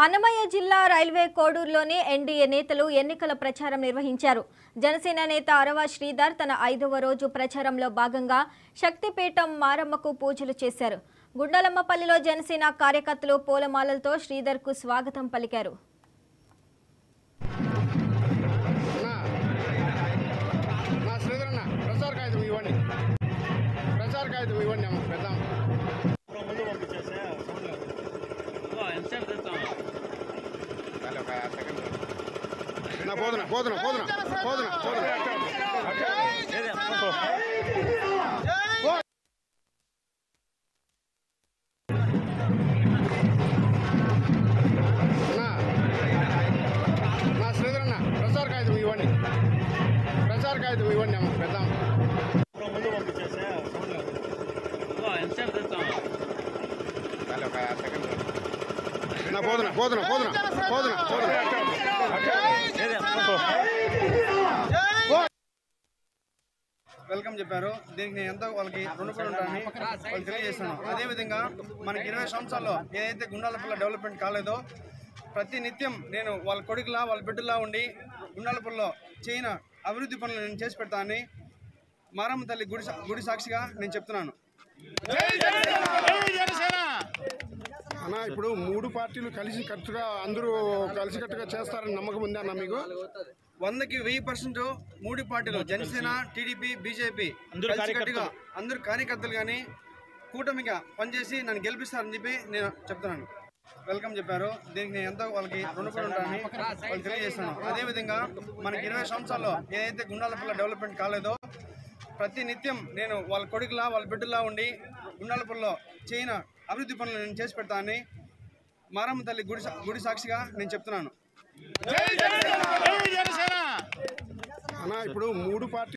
అన్నమయ్య జిల్లా railway కోడూరులోని NDA నేతలు ఎన్నికల ప్రచారం నిర్వహించారు. జనసేన నేత అరవ శ్రీధర్ తన 5వ రోజు ప్రచారంలో భాగంగా శక్తిపీఠం మారమ్మకు పూజలు చేశారు. గుండలమ్మపల్లిలో జనసేన కార్యకర్తలు పూలమాలలతో శ్రీధర్కు స్వాగతం పలికారు. వెల్కమ్ చెప్పారు. దీనికి నేను ఎంతో వాళ్ళకి రుణపడి ఉంటానని వాళ్ళు తెలియజేస్తున్నాను. అదేవిధంగా మనకి 20 సంవత్సరాల్లో ఏదైతే గుండాలపల్లి డెవలప్మెంట్ కాలేదో ప్రతి నిత్యం నేను వాళ్ళ కొడుకులా వాళ్ళ బిడ్డలా ఉండి గుండాలపల్లిలో చేయన అభివృద్ధి పనులు నేను చేసి పెడతానని మారమ్మ తల్లి గుడి సాక్షిగా నేను చెప్తున్నాను. అన్నా, ఇప్పుడు 3 పార్టీలు కలిసికట్టుగా అందరూ కలిసికట్టుగా చేస్తారని నమ్మకం ఉందా అన్న మీకు? 100కి 1000% 3 పార్టీలు జనసేన, టీడీపీ, బీజేపీ కలిసికట్టుగా అందరూ కార్యకర్తలు కానీ కూటమిగా పనిచేసి నన్ను గెలిపిస్తారని చెప్పి నేను చెప్తున్నాను. వెల్కమ్ చెప్పారు. దీనికి నేను ఎంతో వాళ్ళకి రుణపడి ఉంటానని వాళ్ళు తెలియజేస్తున్నాను. అదేవిధంగా మనకి 20 సంవత్సరాల్లో ఏదైతే గుండాలపల్లి డెవలప్మెంట్ కాలేదో ప్రతి నిత్యం నేను వాళ్ళ కొడుకులా వాళ్ళ బిడ్డలా ఉండి గుండాలపల్లిలో చేయన అభివృద్ధి పనులు నేను చేసి పెడతానని మారమ్మ తల్లి గుడి సాక్షిగా నేను చెప్తున్నాను. అన్నా, ఇప్పుడు 3 పార్టీ